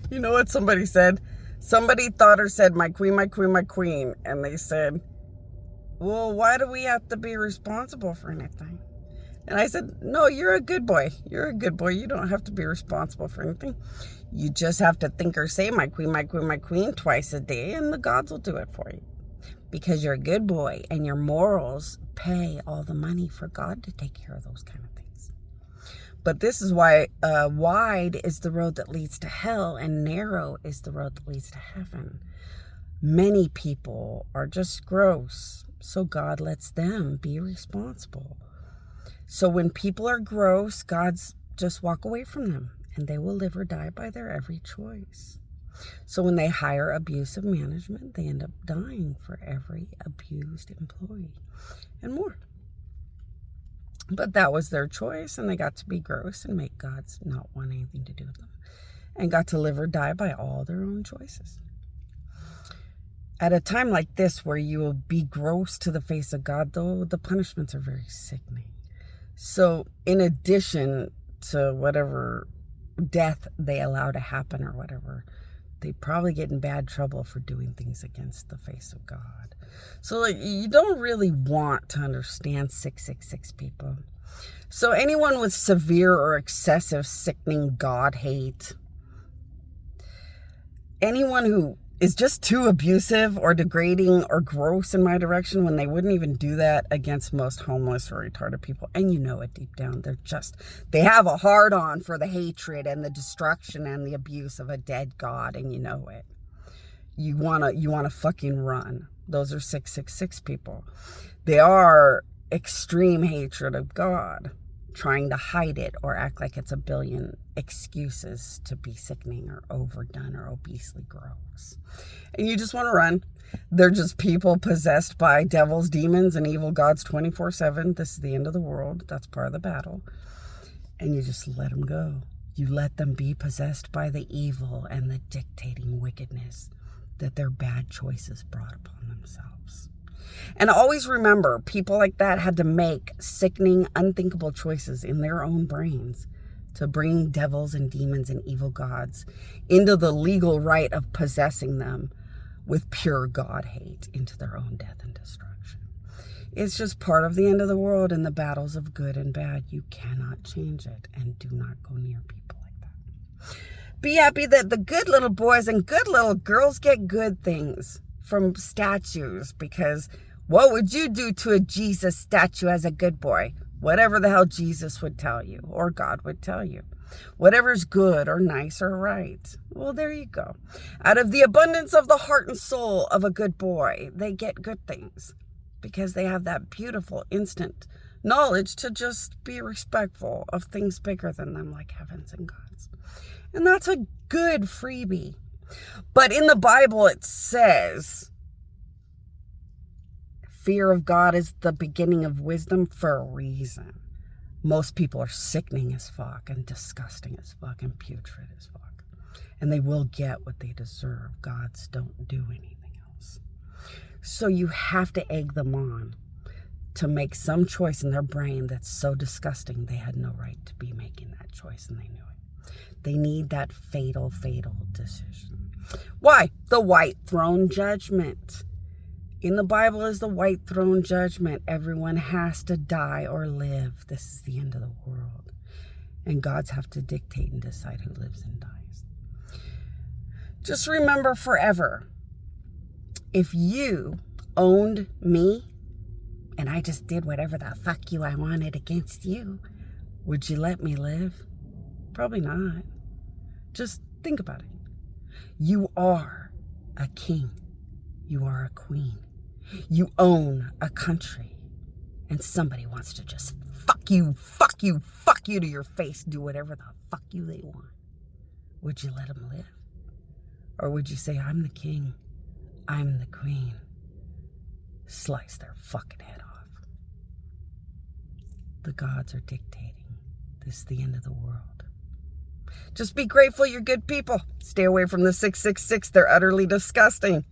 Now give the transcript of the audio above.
You know what somebody said? Somebody thought or said, my queen, my queen, my queen. And they said, well, why do we have to be responsible for anything? And I said, no, you're a good boy. You're a good boy. You don't have to be responsible for anything. You just have to think or say, my queen, my queen, my queen, twice a day, and the gods will do it for you. Because you're a good boy and your morals pay all the money for God to take care of those kind of things. But this is why wide is the road that leads to hell and narrow is the road that leads to heaven. Many people are just gross, so God lets them be responsible. So when people are gross, God's just walk away from them and they will live or die by their every choice. So when they hire abusive management, they end up dying for every abused employee and more. But that was their choice, and they got to be gross and make God's not want anything to do with them, and got to live or die by all their own choices. At a time like this, where you will be gross to the face of God, though, the punishments are very sickening. So in addition to whatever death they allow to happen or whatever, they probably get in bad trouble for doing things against the face of God. So you don't really want to understand 666 people. So anyone with severe or excessive sickening God hate, anyone who is just too abusive or degrading or gross in my direction when they wouldn't even do that against most homeless or retarded people. And you know it deep down. They have a hard on for the hatred and the destruction and the abuse of a dead God, and you know it. You wanna fucking run. Those are 666 people. They are extreme hatred of God, trying to hide it or act like it's a billion excuses to be sickening or overdone or obesely gross. And you just want to run. They're just people possessed by devils, demons, and evil gods 24/7. This is the end of the world. That's part of the battle. And you just let them go. You let them be possessed by the evil and the dictating wickedness that their bad choices brought upon themselves. And always remember, people like that had to make sickening, unthinkable choices in their own brains to bring devils and demons and evil gods into the legal right of possessing them with pure God hate into their own death and destruction. It's just part of the end of the world and the battles of good and bad. You cannot change it, and do not go near people like that. Be happy that the good little boys and good little girls get good things from statues, because what would you do to a Jesus statue as a good boy? Whatever the hell Jesus would tell you, or God would tell you. Whatever's good or nice or right. Well, there you go. Out of the abundance of the heart and soul of a good boy, they get good things, because they have that beautiful instant knowledge to just be respectful of things bigger than them, like heavens and gods. And that's a good freebie. But in the Bible, it says, fear of God is the beginning of wisdom for a reason. Most people are sickening as fuck and disgusting as fuck and putrid as fuck. And they will get what they deserve. Gods don't do anything else. So you have to egg them on to make some choice in their brain that's so disgusting they had no right to be making that choice, and they knew it. They need that fatal, fatal decision. Why? The white throne judgment. In the Bible is the white throne judgment. Everyone has to die or live. This is the end of the world. And gods have to dictate and decide who lives and dies. Just remember forever, if you owned me and I just did whatever the fuck you I wanted against you, would you let me live? Probably not. Just think about it. You are a king. You are a queen. You own a country. And somebody wants to just fuck you to your face, do whatever the fuck you they want. Would you let them live? Or would you say, I'm the king, I'm the queen, slice their fucking head off? The gods are dictating. This is the end of the world. Just be grateful you're good people. Stay away from the 666. They're utterly disgusting.